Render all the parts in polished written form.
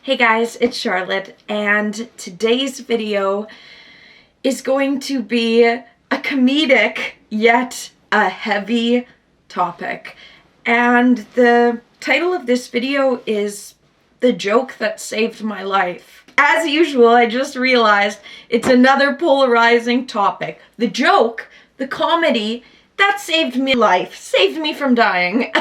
Hey guys, it's Charlotte, and today's video is going to be a comedic yet a heavy topic. And the title of this video is The Joke That Saved My Life. As usual, I just realized it's another polarizing topic. The joke, the comedy, that saved me life, saved me from dying.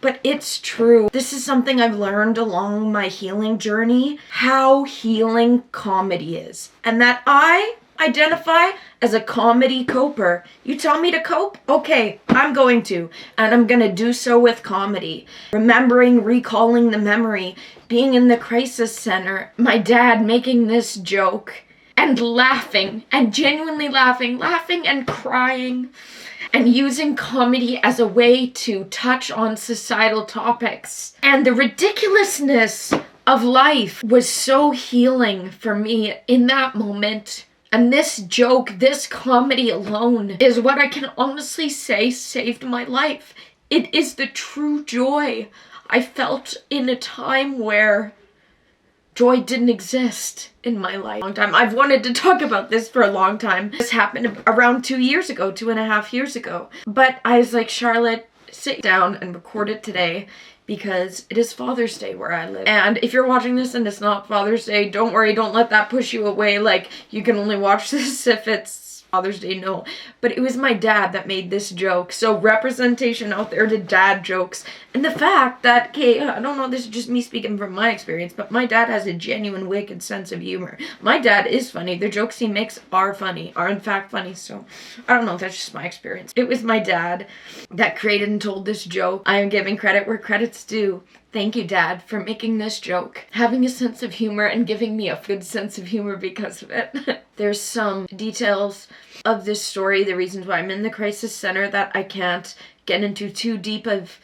But it's true. This is something I've learned along my healing journey, how healing comedy is. And that I identify as a comedy coper. You tell me to cope? Okay, I'm going to. And I'm gonna do so with comedy. Remembering, recalling the memory, being in the crisis center, my dad making this joke, and laughing, and genuinely laughing and crying, and using comedy as a way to touch on societal topics. And the ridiculousness of life was so healing for me in that moment. And this joke, this comedy alone, is what I can honestly say saved my life. It is the true joy I felt in a time where joy didn't exist in my life. I've wanted to talk about this for a long time. This happened around 2 years ago, 2.5 years ago. But I was like, Charlotte, sit down and record it today because it is Father's Day where I live. And if you're watching this and it's not Father's Day, don't worry, don't let that push you away. Like, you can only watch this if it's Father's Day, no. But it was my dad that made this joke. So representation out there to dad jokes. And the fact that, okay, I don't know, this is just me speaking from my experience, but my dad has a genuine wicked sense of humor. My dad is funny. The jokes he makes are funny, are in fact funny. So I don't know, that's just my experience. It was my dad that created and told this joke. I am giving credit where credit's due. Thank you, Dad, for making this joke, having a sense of humor, and giving me a good sense of humor because of it. There's some details of this story, the reasons why I'm in the crisis center, that I can't get into too deep of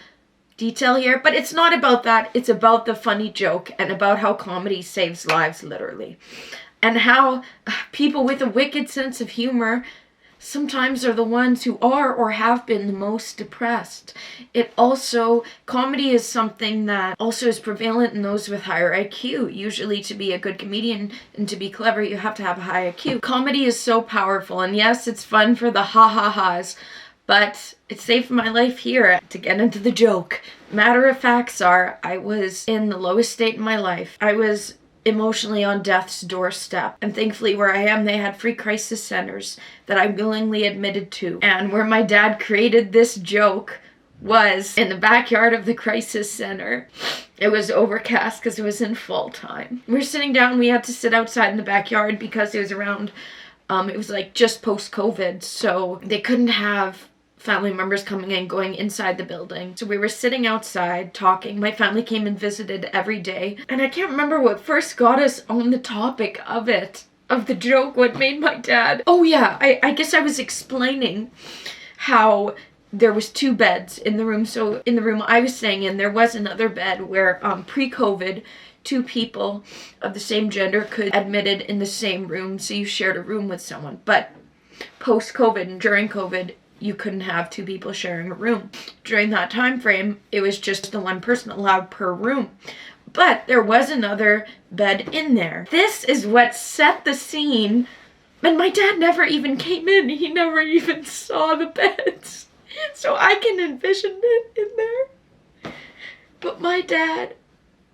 detail here, but it's not about that. It's about the funny joke and about how comedy saves lives, literally. And how people with a wicked sense of humor sometimes are the ones who are or have been the most depressed. Comedy is something that also is prevalent in those with higher IQ. Usually to be a good comedian and to be clever, you have to have a high IQ. Comedy is so powerful, and yes, it's fun for the ha-ha-has, but it saved my life here. To get into the joke, matter of facts are, I was in the lowest state in my life. I was emotionally on death's doorstep. And thankfully where I am, they had free crisis centers that I willingly admitted to. And where my dad created this joke was in the backyard of the crisis center. It was overcast because it was in fall time. We were sitting down, we had to sit outside in the backyard because it was around, it was like just post-COVID, so they couldn't have family members coming and going inside the building. So we were sitting outside talking. My family came and visited every day. And I can't remember what first got us on the topic of it, of the joke, what made my dad. Oh yeah, I guess I was explaining how there was 2 beds in the room. So in the room I was staying in, there was another bed where pre-COVID, 2 people of the same gender could admitted in the same room. So you shared a room with someone. But post-COVID and during COVID, you couldn't have 2 people sharing a room. During that time frame, it was just the 1 person allowed per room. But there was another bed in there. This is what set the scene, and my dad never even came in. He never even saw the beds. So I can envision it in there. But my dad,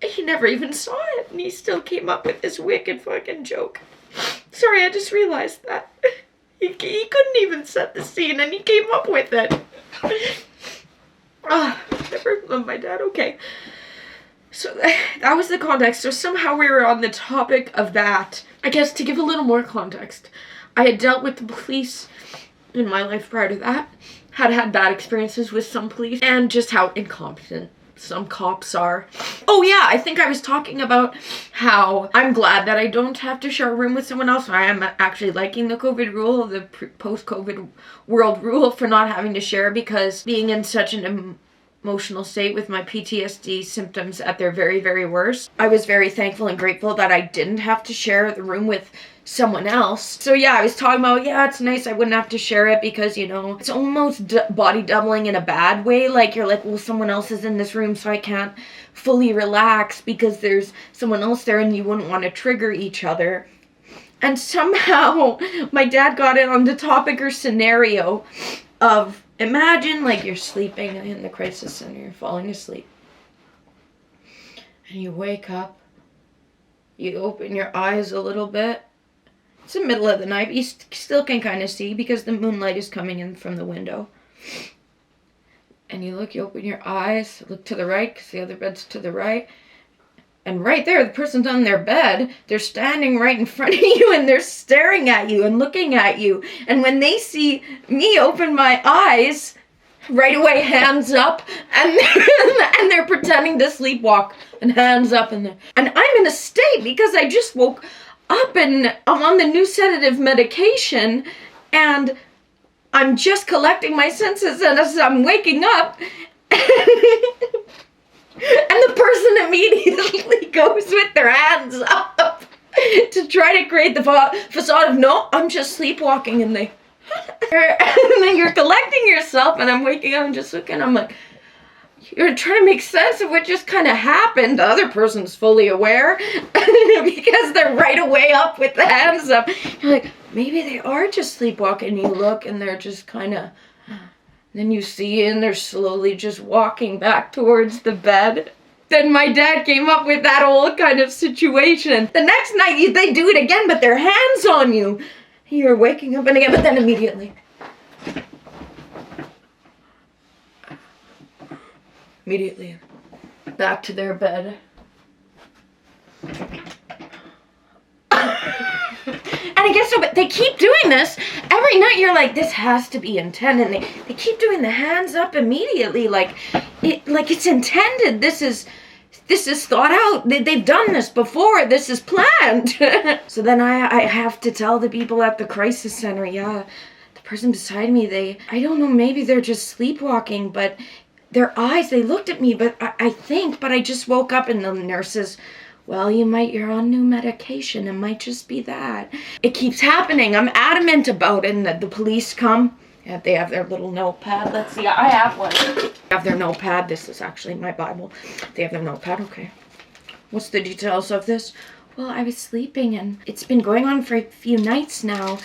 he never even saw it, and he still came up with this wicked fucking joke. Sorry, I just realized that. He couldn't even set the scene, and he came up with it. Never loved my dad. Okay. So that was the context. So somehow we were on the topic of that. I guess to give a little more context, I had dealt with the police in my life prior to that. Had bad experiences with some police, and just how incompetent some cops are. Oh yeah, I think I was talking about how I'm glad that I don't have to share a room with someone else. I am actually liking the COVID rule, the post-COVID world rule for not having to share, because being in such an emotional state with my PTSD symptoms at their very, very worst. I was very thankful and grateful that I didn't have to share the room with someone else. So yeah, I was talking about, yeah, it's nice I wouldn't have to share it because, you know, it's almost body doubling in a bad way. Like, you're like, well, someone else is in this room, so I can't fully relax because there's someone else there, and you wouldn't want to trigger each other. And somehow my dad got it on the topic or scenario of, imagine like you're sleeping in the crisis center, you're falling asleep, and you wake up, you open your eyes a little bit. It's the middle of the night, but you still can kind of see because the moonlight is coming in from the window. And you open your eyes, look to the right because the other bed's to the right. And right there, the person's on their bed. They're standing right in front of you, and they're staring at you and looking at you. And when they see me open my eyes, right away, hands up, and they're pretending to sleepwalk, and hands up, and I'm in a state because I just woke up and I'm on the new sedative medication, and I'm just collecting my senses, and as I'm waking up, and the person immediately goes with their hands up to try to create the facade of, no, I'm just sleepwalking, and and then you're collecting yourself, and I'm waking up and just looking, I'm like, you're trying to make sense of what just kind of happened. The other person's fully aware because they're right away up with the hands up. You're like, maybe they are just sleepwalking. You look, and they're just kind of, then you see, and they're slowly just walking back towards the bed. Then my dad came up with that whole kind of situation. The next night, they do it again, but their hands on you. You're waking up and again, but then immediately back to their bed. And I guess so, but they keep doing this every night. You're like, this has to be intended. And they keep doing the hands up immediately, like it's intended. This is thought out. They've done this before. This is planned. So then I have to tell the people at the crisis center, yeah, the person beside me, I don't know, maybe they're just sleepwalking, but their eyes, they looked at me, but I just woke up, and the nurses, well, you're on new medication. It might just be that. It keeps happening. I'm adamant about it, and the police come. Yeah, they have their little notepad. Let's see, I have one. They have their notepad. This is actually my Bible. They have their notepad, okay. What's the details of this? Well, I was sleeping, and it's been going on for a few nights now,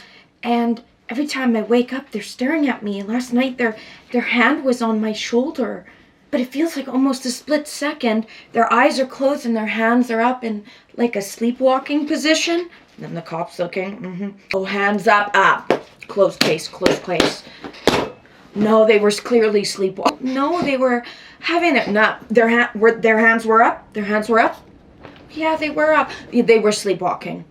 and every time I wake up, they're staring at me. Last night, their hand was on my shoulder. But it feels like almost a split second. Their eyes are closed and their hands are up in like a sleepwalking position. And then the cop's looking. Oh, hands up. Closed case. No, they were clearly sleepwalking. No, they were having it. No, their hands were up. Their hands were up. Yeah, they were up. They were sleepwalking.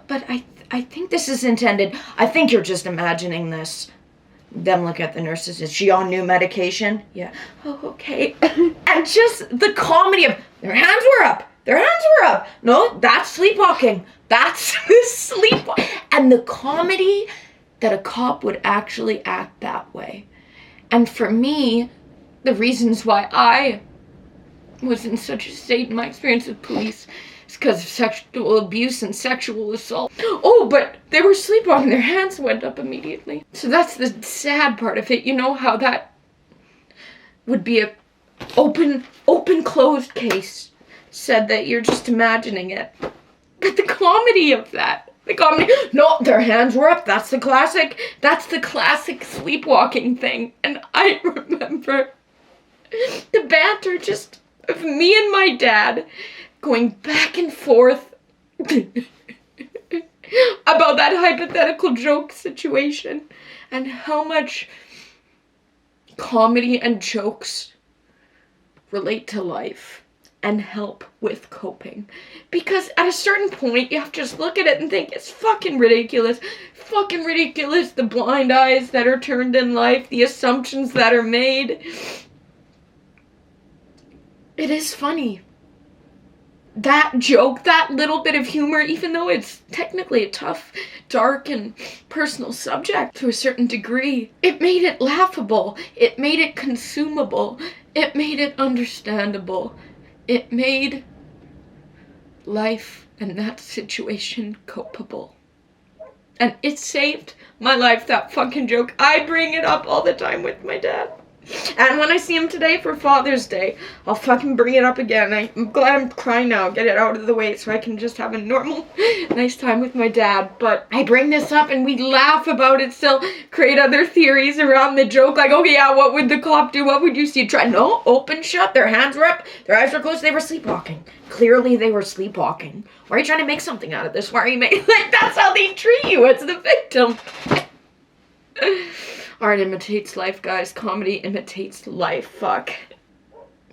But I think this is intended. I think you're just imagining this. Them look at the nurses. Is she on new medication? Yeah. Oh, okay. And just the comedy of their hands were up. Their hands were up. No, that's sleepwalking. That's sleepwalking. And the comedy that a cop would actually act that way. And for me, the reasons why I was in such a state in my experience with police is because of sexual abuse and sexual assault. Oh, but they were sleepwalking. Their hands went up immediately. So that's the sad part of it. You know how that would be a open, closed case. Said that you're just imagining it. But the comedy of that. The comedy. No, their hands were up. That's the classic sleepwalking thing. And I remember the banter just of me and my dad going back and forth about that hypothetical joke situation and how much comedy and jokes relate to life and help with coping. Because at a certain point, you have to just look at it and think, it's fucking ridiculous. Fucking ridiculous. The blind eyes that are turned in life, the assumptions that are made. It is funny. that joke, that little bit of humor, even though it's technically a tough, dark, and personal subject to a certain degree, it made it laughable. It made it consumable. It made it understandable. It made life and that situation copeable. And it saved my life, that fucking joke. I bring it up all the time with my dad. And when I see him today for Father's Day, I'll fucking bring it up again. I'm glad I'm crying now. Get it out of the way so I can just have a normal, nice time with my dad. But I bring this up and we laugh about it still, create other theories around the joke. Like, okay, yeah, what would the cop do? What would you see? Try, no, open, shut, their hands were up, their eyes were closed, they were sleepwalking. Clearly they were sleepwalking. Why are you trying to make something out of this? Why are you making, like, that's how they treat you as the victim. Art imitates life, guys. Comedy imitates life. Fuck.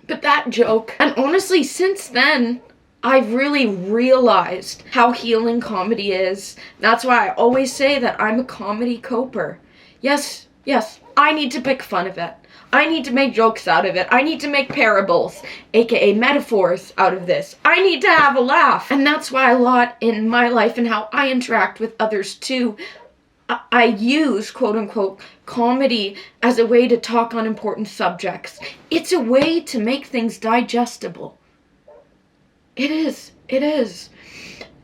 But that joke, and honestly, since then, I've really realized how healing comedy is. That's why I always say that I'm a comedy coper. Yes, I need to pick fun of it. I need to make jokes out of it. I need to make parables, aka metaphors, out of this. I need to have a laugh. And that's why a lot in my life and how I interact with others too, I use, quote unquote, comedy as a way to talk on important subjects. It's a way to make things digestible. It is.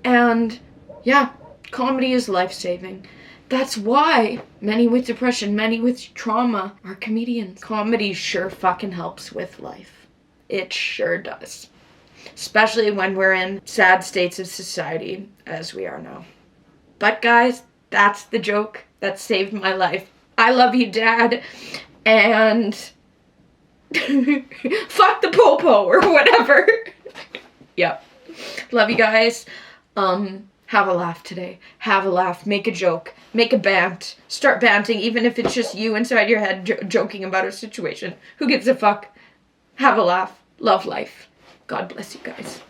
And yeah, comedy is life-saving. That's why many with depression, many with trauma are comedians. Comedy sure fucking helps with life. It sure does. Especially when we're in sad states of society, as we are now. But guys, that's the joke that saved my life. I love you, Dad, and fuck the popo or whatever. Yep. Love you guys. Have a laugh today. Have a laugh. Make a joke. Make a bant. Start banting, even if it's just you inside your head joking about a situation. Who gives a fuck? Have a laugh. Love life. God bless you guys.